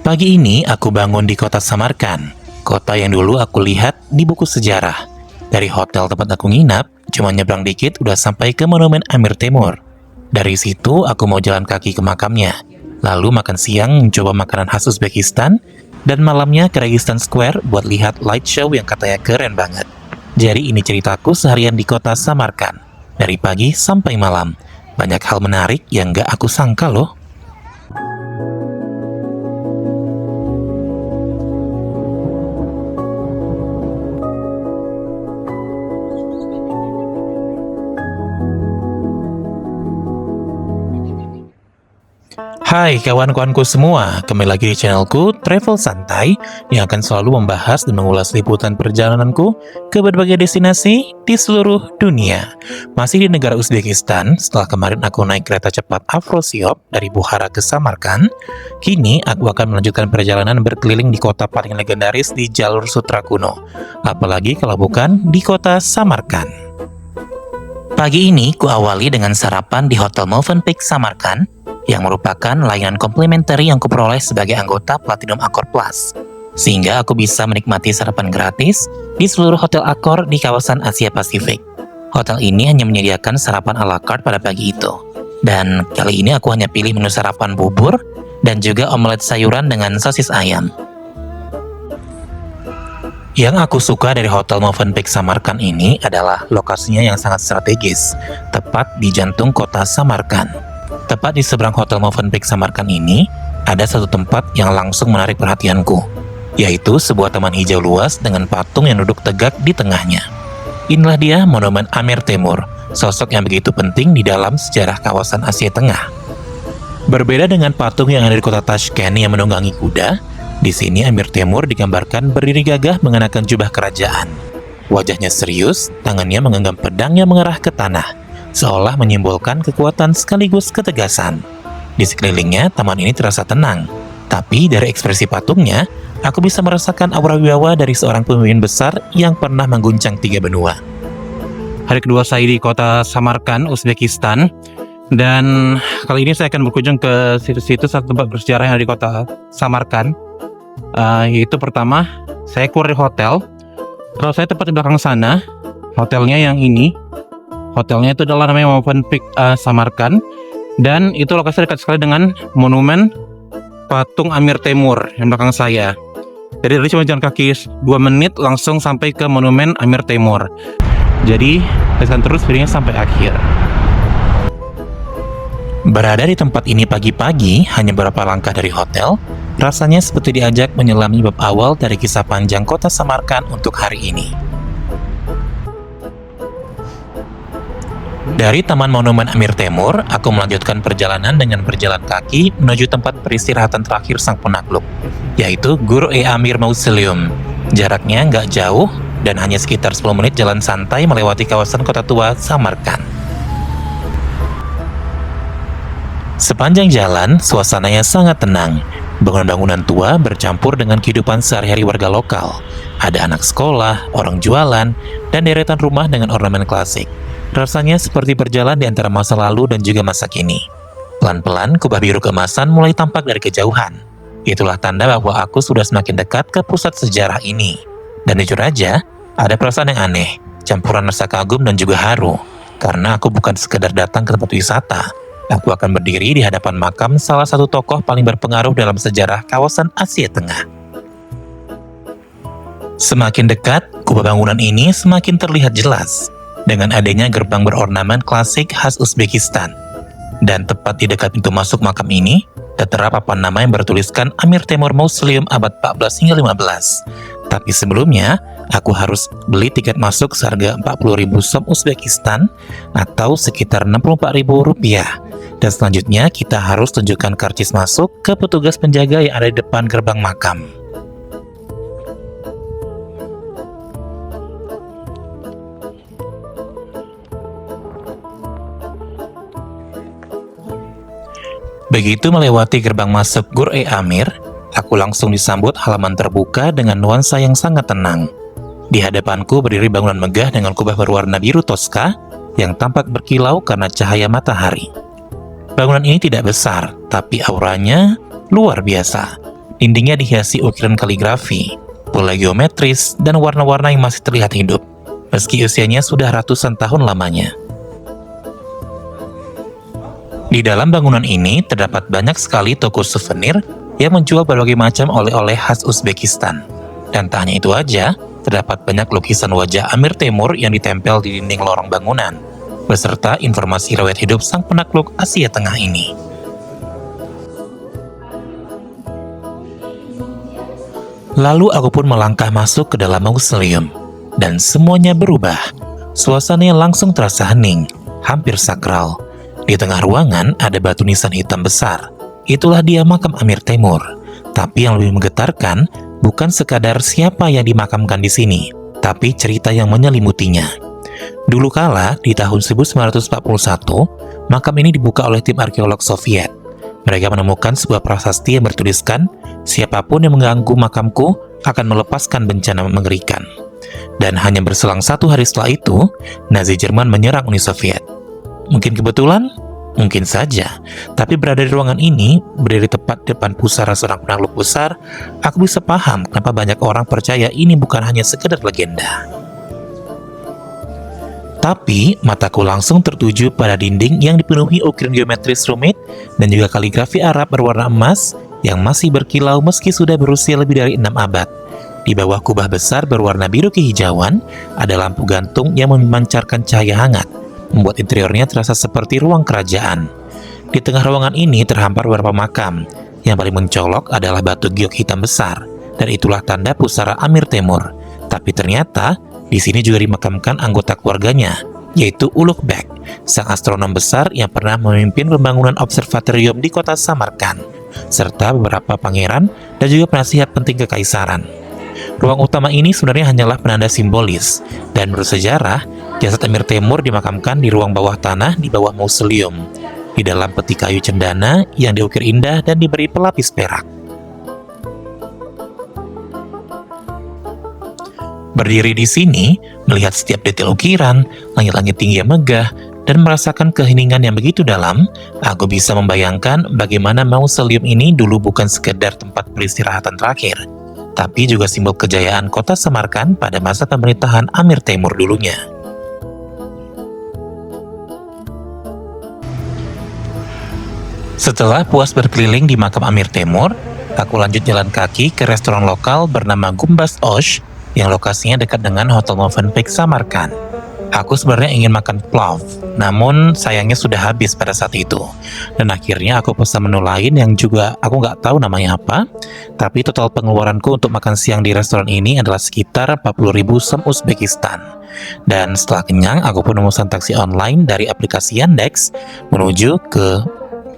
Pagi ini aku bangun di kota Samarkand, kota yang dulu aku lihat di buku sejarah. Dari hotel tempat aku nginap, cuma nyebrang dikit udah sampai ke Monumen Amir Temur. Dari situ aku mau jalan kaki ke makamnya, lalu makan siang mencoba makanan khas Uzbekistan, dan malamnya ke Registan Square buat lihat light show yang katanya keren banget. Jadi ini ceritaku seharian di kota Samarkand, dari pagi sampai malam. Banyak hal menarik yang gak aku sangka loh. Hai kawan-kawanku semua, kembali lagi di channelku Travel Santai yang akan selalu membahas dan mengulas liputan perjalananku ke berbagai destinasi di seluruh dunia. Masih di negara Uzbekistan, setelah kemarin aku naik kereta cepat Afrosiab dari Bukhara ke Samarkand, kini aku akan melanjutkan perjalanan berkeliling di kota paling legendaris di jalur sutra kuno, apalagi kalau bukan di kota Samarkand. Pagi ini kuawali dengan sarapan di Hotel Movenpick Samarkand, yang merupakan layanan komplementer yang kuperoleh sebagai anggota Platinum Accor Plus, sehingga aku bisa menikmati sarapan gratis di seluruh hotel Accor di kawasan Asia Pasifik. Hotel ini hanya menyediakan sarapan à la carte pada pagi itu, dan kali ini aku hanya pilih menu sarapan bubur dan juga omelet sayuran dengan sosis ayam. Yang aku suka dari Hotel Movenpick Samarkand ini adalah lokasinya yang sangat strategis, tepat di jantung kota Samarkand. Tepat di seberang Hotel Movenpick Samarkand ini, ada satu tempat yang langsung menarik perhatianku, yaitu sebuah taman hijau luas dengan patung yang duduk tegak di tengahnya. Inilah dia Monumen Amir Temur, sosok yang begitu penting di dalam sejarah kawasan Asia Tengah. Berbeda dengan patung yang ada di kota Tashkent yang menunggangi kuda, di sini Amir Temur digambarkan berdiri gagah mengenakan jubah kerajaan. Wajahnya serius, tangannya menggenggam pedang yang mengarah ke tanah, seolah menyimbolkan kekuatan sekaligus ketegasan. Di sekelilingnya, taman ini terasa tenang. Tapi dari ekspresi patungnya, aku bisa merasakan aura wibawa dari seorang pemimpin besar yang pernah mengguncang 3 benua. Hari kedua saya di kota Samarkand, Uzbekistan. Dan kali ini saya akan berkunjung ke situs-situs atau tempat bersejarah yang ada di kota Samarkand. Yaitu pertama, saya keluar dari hotel. Kalau saya tepat di belakang sana, hotelnya yang ini. Hotelnya itu adalah namanya Movenpick Samarkand, dan itu lokasi dekat sekali dengan monumen patung Amir Temur yang belakang saya. Jadi tadi cuma jalan kaki 2 menit langsung sampai ke monumen Amir Temur. Jadi tekan terus videonya sampai akhir. Berada di tempat ini pagi-pagi, hanya beberapa langkah dari hotel, rasanya seperti diajak menyelami bab awal dari kisah panjang kota Samarkand untuk hari ini. Dari Taman Monumen Amir Temur, aku melanjutkan perjalanan dengan berjalan kaki menuju tempat peristirahatan terakhir sang penakluk, yaitu Gur-e-Amir Mausoleum. Jaraknya nggak jauh dan hanya sekitar 10 menit jalan santai melewati kawasan kota tua Samarkand. Sepanjang jalan, suasananya sangat tenang. Bangunan-bangunan tua bercampur dengan kehidupan sehari-hari warga lokal. Ada anak sekolah, orang jualan, dan deretan rumah dengan ornamen klasik. Rasanya seperti berjalan di antara masa lalu dan juga masa kini. Pelan-pelan, kubah biru keemasan mulai tampak dari kejauhan. Itulah tanda bahwa aku sudah semakin dekat ke pusat sejarah ini. Dan jujur aja, ada perasaan yang aneh, campuran rasa kagum dan juga haru. Karena aku bukan sekedar datang ke tempat wisata. Aku akan berdiri di hadapan makam salah satu tokoh paling berpengaruh dalam sejarah kawasan Asia Tengah. Semakin dekat, kubah bangunan ini semakin terlihat jelas, dengan adanya gerbang berornamen klasik khas Uzbekistan. Dan tepat di dekat pintu masuk makam ini, tertera papan nama yang bertuliskan Amir Temur Mausoleum abad 14 hingga 15. Tapi sebelumnya, aku harus beli tiket masuk seharga 40.000 som Uzbekistan atau sekitar 64.000 rupiah. Dan selanjutnya kita harus tunjukkan karcis masuk ke petugas penjaga yang ada di depan gerbang makam. Begitu melewati gerbang masuk Gur-e-Amir, aku langsung disambut halaman terbuka dengan nuansa yang sangat tenang. Di hadapanku berdiri bangunan megah dengan kubah berwarna biru toska yang tampak berkilau karena cahaya matahari. Bangunan ini tidak besar, tapi auranya luar biasa. Dindingnya dihiasi ukiran kaligrafi, pola geometris, dan warna-warna yang masih terlihat hidup, meski usianya sudah ratusan tahun lamanya. Di dalam bangunan ini terdapat banyak sekali toko souvenir yang menjual berbagai macam oleh-oleh khas Uzbekistan. Dan tak hanya itu aja, terdapat banyak lukisan wajah Amir Temur yang ditempel di dinding lorong bangunan, beserta informasi riwayat hidup sang penakluk Asia Tengah ini. Lalu aku pun melangkah masuk ke dalam mausoleum, dan semuanya berubah. Suasananya langsung terasa hening, hampir sakral. Di tengah ruangan ada batu nisan hitam besar. Itulah dia makam Amir Temur. Tapi yang lebih menggetarkan bukan sekadar siapa yang dimakamkan di sini, tapi cerita yang menyelimutinya. Dulu kala, di tahun 1941, makam ini dibuka oleh tim arkeolog Soviet. Mereka menemukan sebuah prasasti yang bertuliskan, siapapun yang mengganggu makamku akan melepaskan bencana mengerikan. Dan hanya berselang 1 hari setelah itu, Nazi Jerman menyerang Uni Soviet. Mungkin kebetulan? Mungkin saja, tapi berada di ruangan ini, berdiri tepat depan pusara seorang penakluk besar, aku bisa paham kenapa banyak orang percaya ini bukan hanya sekedar legenda. Tapi, mataku langsung tertuju pada dinding yang dipenuhi ukiran geometris rumit dan juga kaligrafi Arab berwarna emas yang masih berkilau meski sudah berusia lebih dari 6 abad. Di bawah kubah besar berwarna biru kehijauan, ada lampu gantung yang memancarkan cahaya hangat, membuat interiornya terasa seperti ruang kerajaan. Di tengah ruangan ini terhampar beberapa makam. Yang paling mencolok adalah batu giok hitam besar, dan itulah tanda pusara Amir Temur. Tapi ternyata, di sini juga dimakamkan anggota keluarganya, yaitu Ulugh Bek, sang astronom besar yang pernah memimpin pembangunan observatorium di kota Samarkand, serta beberapa pangeran dan juga penasihat penting kekaisaran. Ruang utama ini sebenarnya hanyalah penanda simbolis, dan menurut sejarah, jasad Amir Temur dimakamkan di ruang bawah tanah di bawah mausoleum, di dalam peti kayu cendana yang diukir indah dan diberi pelapis perak. Berdiri di sini, melihat setiap detail ukiran, langit-langit tinggi yang megah, dan merasakan keheningan yang begitu dalam, aku bisa membayangkan bagaimana mausoleum ini dulu bukan sekedar tempat peristirahatan terakhir, tapi juga simbol kejayaan kota Samarkand pada masa pemerintahan Amir Temur dulunya. Setelah puas berkeliling di makam Amir Temur, aku lanjut jalan kaki ke restoran lokal bernama Gumbaz Osh yang lokasinya dekat dengan Hotel Movenpick Samarkand. Aku sebenarnya ingin makan plov, namun sayangnya sudah habis pada saat itu. Dan akhirnya aku pesan menu lain yang juga aku nggak tahu namanya apa, tapi total pengeluaranku untuk makan siang di restoran ini adalah sekitar 40.000 som Uzbekistan. Dan setelah kenyang, aku pun memesan taksi online dari aplikasi Yandex menuju ke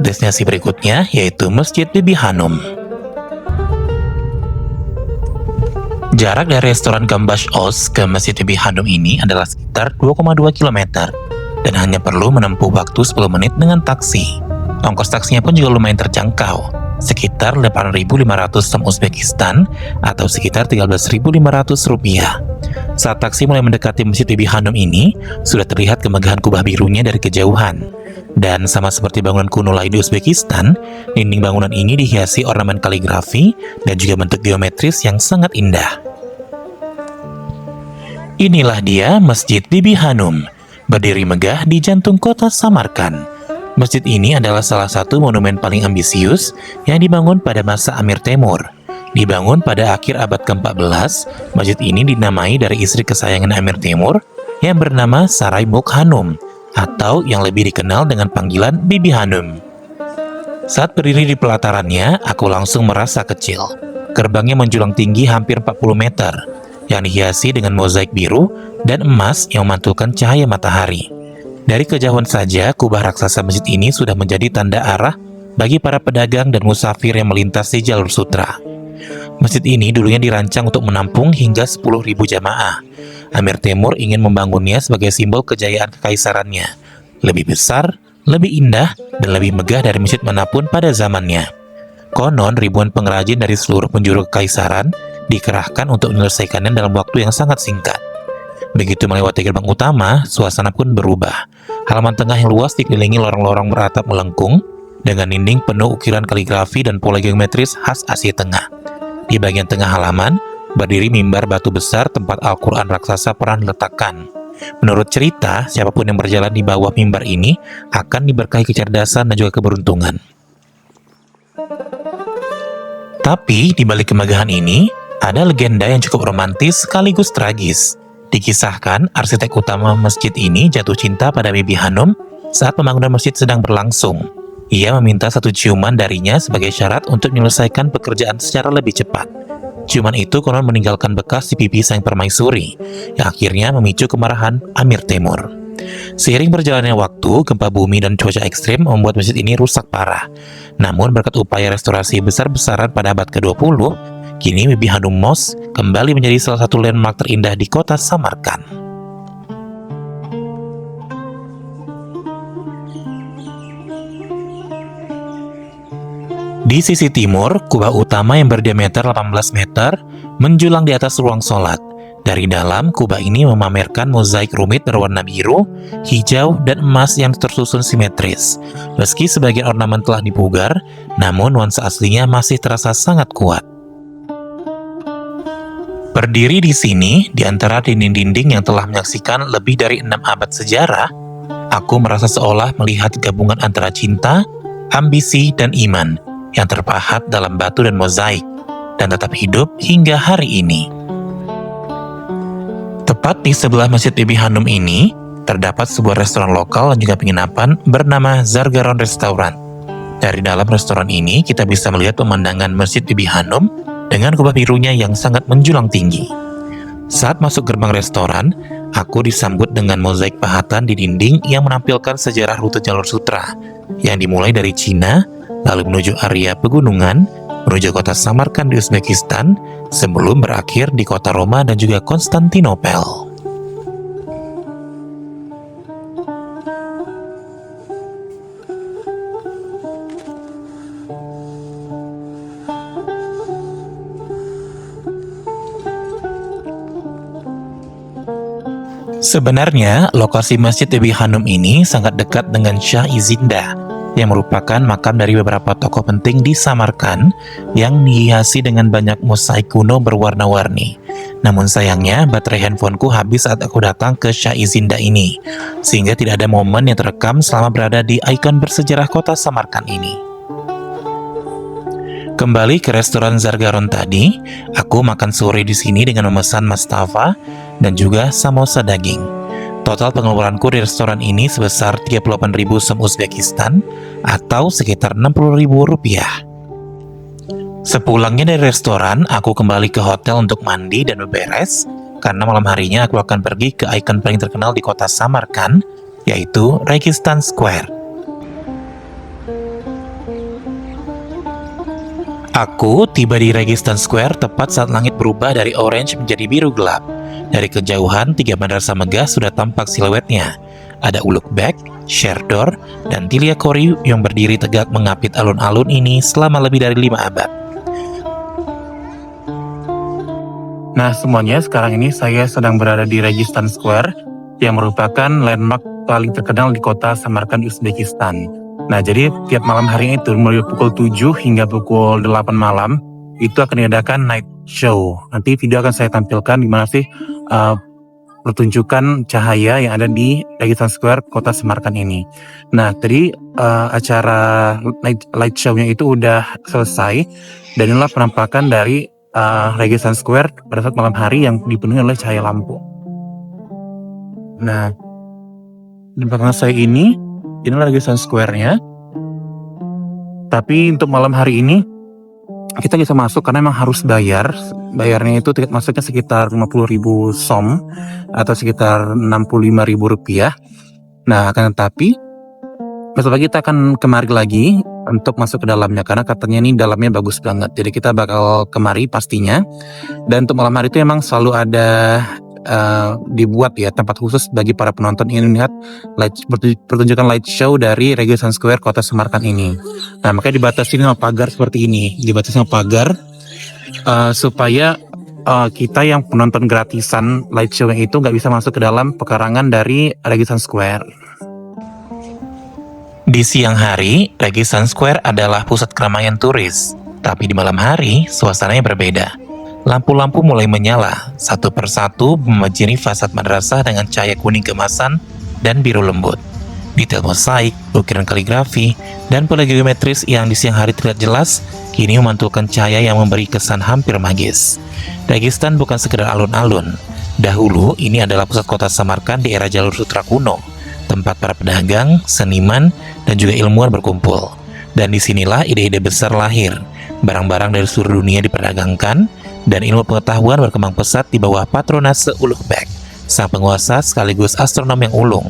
destinasi berikutnya, yaitu Masjid Bibi Hanum. Jarak dari restoran Gumbaz Osh ke Masjid Bibi Hanum ini adalah sekitar 2,2 km dan hanya perlu menempuh waktu 10 menit dengan taksi. Ongkos taksinya pun juga lumayan terjangkau, sekitar 8.500 som Uzbekistan atau sekitar 13.500 rupiah. Saat taksi mulai mendekati Masjid Bibi Hanum ini, sudah terlihat kemegahan kubah birunya dari kejauhan. Dan sama seperti bangunan kuno lain di Uzbekistan, dinding bangunan ini dihiasi ornamen kaligrafi dan juga bentuk geometris yang sangat indah. Inilah dia Masjid Bibi Hanum, berdiri megah di jantung kota Samarkand. Masjid ini adalah salah satu monumen paling ambisius yang dibangun pada masa Amir Temur. Dibangun pada akhir abad ke-14, masjid ini dinamai dari istri kesayangan Amir Temur yang bernama Saray Mulk Hanum, atau yang lebih dikenal dengan panggilan Bibi Hanum. Saat berdiri di pelatarannya, aku langsung merasa kecil. Gerbangnya menjulang tinggi hampir 40 meter, yang dihiasi dengan mozaik biru dan emas yang memantulkan cahaya matahari. Dari kejauhan saja, kubah raksasa masjid ini sudah menjadi tanda arah bagi para pedagang dan musafir yang melintasi jalur sutra. Masjid ini dulunya dirancang untuk menampung hingga 10.000 jamaah. Amir Temur ingin membangunnya sebagai simbol kejayaan kekaisarannya. Lebih besar, lebih indah, dan lebih megah dari masjid manapun pada zamannya. Konon ribuan pengrajin dari seluruh penjuru kekaisaran dikerahkan untuk menyelesaikannya dalam waktu yang sangat singkat. Begitu melewati gerbang utama, suasana pun berubah. Halaman tengah yang luas dikelilingi lorong-lorong beratap melengkung, dengan dinding penuh ukiran kaligrafi dan pola geometris khas Asia Tengah. Di bagian tengah halaman, berdiri mimbar batu besar tempat Al-Quran raksasa pernah diletakkan. Menurut cerita, siapapun yang berjalan di bawah mimbar ini akan diberkahi kecerdasan dan juga keberuntungan. Tapi, di balik kemegahan ini, ada legenda yang cukup romantis sekaligus tragis. Dikisahkan, arsitek utama masjid ini jatuh cinta pada Bibi Hanum saat pembangunan masjid sedang berlangsung. Ia meminta satu ciuman darinya sebagai syarat untuk menyelesaikan pekerjaan secara lebih cepat. Ciuman itu konon meninggalkan bekas di pipi sang permaisuri, yang akhirnya memicu kemarahan Amir Temur. Seiring berjalannya waktu, gempa bumi dan cuaca ekstrim membuat masjid ini rusak parah. Namun berkat upaya restorasi besar-besaran pada abad ke-20, kini Bibi Hanum Mosque kembali menjadi salah satu landmark terindah di kota Samarkand. Di sisi timur, kubah utama yang berdiameter 18 meter menjulang di atas ruang sholat. Dari dalam, kubah ini memamerkan mozaik rumit berwarna biru, hijau, dan emas yang tersusun simetris. Meski sebagian ornamen telah dipugar, namun nuansa aslinya masih terasa sangat kuat. Berdiri di sini, di antara dinding-dinding yang telah menyaksikan lebih dari 6 abad sejarah, aku merasa seolah melihat gabungan antara cinta, ambisi, dan iman yang terpahat dalam batu dan mozaik, dan tetap hidup hingga hari ini. Tepat di sebelah Masjid Bibi Hanum ini, terdapat sebuah restoran lokal dan juga penginapan bernama Zargaron Restaurant. Dari dalam restoran ini, kita bisa melihat pemandangan Masjid Bibi Hanum dengan kubah birunya yang sangat menjulang tinggi. Saat masuk gerbang restoran, aku disambut dengan mozaik pahatan di dinding yang menampilkan sejarah rute jalur sutra, yang dimulai dari Cina, lalu menuju area pegunungan, menuju kota Samarkand di Uzbekistan, sebelum berakhir di kota Roma dan juga Konstantinopel. Sebenarnya, lokasi Masjid Bibi Hanum ini sangat dekat dengan Shah Izinda, yang merupakan makam dari beberapa tokoh penting di Samarkand yang dihiasi dengan banyak mosaik kuno berwarna-warni. Namun sayangnya, baterai handphoneku habis saat aku datang ke Shah Izinda ini, sehingga tidak ada momen yang terekam selama berada di ikon bersejarah kota Samarkand ini. Kembali ke restoran Zargaron tadi, aku makan sore di sini dengan memesan mastava dan juga samosa daging. Total pengeluaranku di restoran ini sebesar 38.000 som Uzbekistan atau sekitar 60.000 rupiah. Sepulangnya dari restoran, aku kembali ke hotel untuk mandi dan beberes, karena malam harinya aku akan pergi ke ikon paling terkenal di kota Samarkand, yaitu Registan Square. Aku tiba di Registan Square tepat saat langit berubah dari orange menjadi biru gelap. Dari kejauhan, 3 madrasah megah sudah tampak siluetnya. Ada Ulugh-Beg, Sherdor, dan Tilia Kori yang berdiri tegak mengapit alun-alun ini selama lebih dari 5 abad. Nah, semuanya, sekarang ini saya sedang berada di Registan Square, yang merupakan landmark paling terkenal di kota Samarkand, Uzbekistan. Nah, jadi tiap malam hari itu, mulai pukul 7 hingga pukul 8 malam, itu akan diadakan night show. Nanti video akan saya tampilkan di mana sih pertunjukan cahaya yang ada di Registan Square kota Samarkand ini. Nah, tadi acara light show-nya itu udah selesai, dan inilah penampakan dari Registan Square pada saat malam hari yang dipenuhi oleh cahaya lampu. Nah, di belakang saya inilah Registan Square-nya. Tapi untuk malam hari ini kita bisa masuk karena memang harus bayar. Bayarnya itu tiket masuknya sekitar 50.000 som atau sekitar 65.000 rupiah. Nah, akan tetapi besok pagi kita akan kemari lagi untuk masuk ke dalamnya karena katanya ini dalamnya bagus banget. Jadi kita bakal kemari pastinya. Dan untuk malam hari itu memang selalu ada dibuat ya tempat khusus bagi para penonton ingin melihat pertunjukan light show dari Registan Square kota Samarkand ini. Nah, makanya dibatasi sama pagar seperti ini, dibatasi sama pagar supaya kita yang penonton gratisan light show itu nggak bisa masuk ke dalam pekarangan dari Registan Square. Di siang hari, Registan Square adalah pusat keramaian turis. Tapi di malam hari, suasananya berbeda. Lampu-lampu mulai menyala, satu persatu memajiri fasad madrasah dengan cahaya kuning keemasan dan biru lembut. Detail mosaik, ukiran kaligrafi, dan pola geometris yang di siang hari terlihat jelas, kini memantulkan cahaya yang memberi kesan hampir magis. Registan bukan sekedar alun-alun. Dahulu, ini adalah pusat kota Samarkand di era jalur sutra kuno, tempat para pedagang, seniman, dan juga ilmuwan berkumpul. Dan disinilah ide-ide besar lahir, barang-barang dari seluruh dunia diperdagangkan, dan ilmu pengetahuan berkembang pesat di bawah patronase Ulugh Beg, sang penguasa sekaligus astronom yang ulung.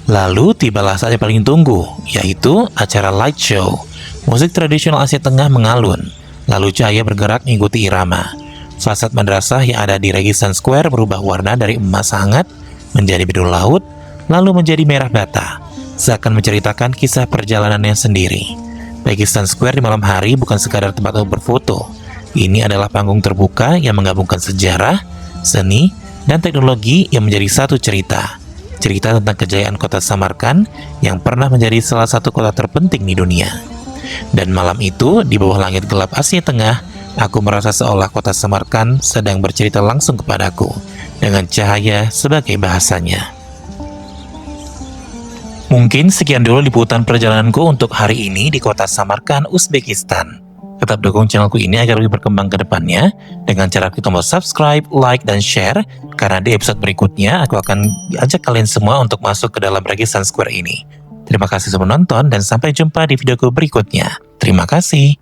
Lalu tibalah saat yang paling tunggu, yaitu acara light show. Musik tradisional Asia Tengah mengalun, lalu cahaya bergerak mengikuti irama. Fasad madrasah yang ada di Registan Square berubah warna dari emas hangat menjadi biru laut, lalu menjadi merah bata, seakan menceritakan kisah perjalanannya sendiri. Registan Square di malam hari bukan sekadar tempat untuk berfoto. Ini adalah panggung terbuka yang menggabungkan sejarah, seni, dan teknologi yang menjadi satu cerita. Cerita tentang kejayaan kota Samarkand yang pernah menjadi salah satu kota terpenting di dunia. Dan malam itu, di bawah langit gelap Asia Tengah, aku merasa seolah kota Samarkand sedang bercerita langsung kepadaku, dengan cahaya sebagai bahasanya. Mungkin sekian dulu liputan perjalananku untuk hari ini di kota Samarkand, Uzbekistan. Tetap dukung channelku ini agar lebih berkembang ke depannya dengan cara klik tombol subscribe, like, dan share, karena di episode berikutnya aku akan ajak kalian semua untuk masuk ke dalam Registan Square ini. Terima kasih sudah menonton dan sampai jumpa di videoku berikutnya. Terima kasih.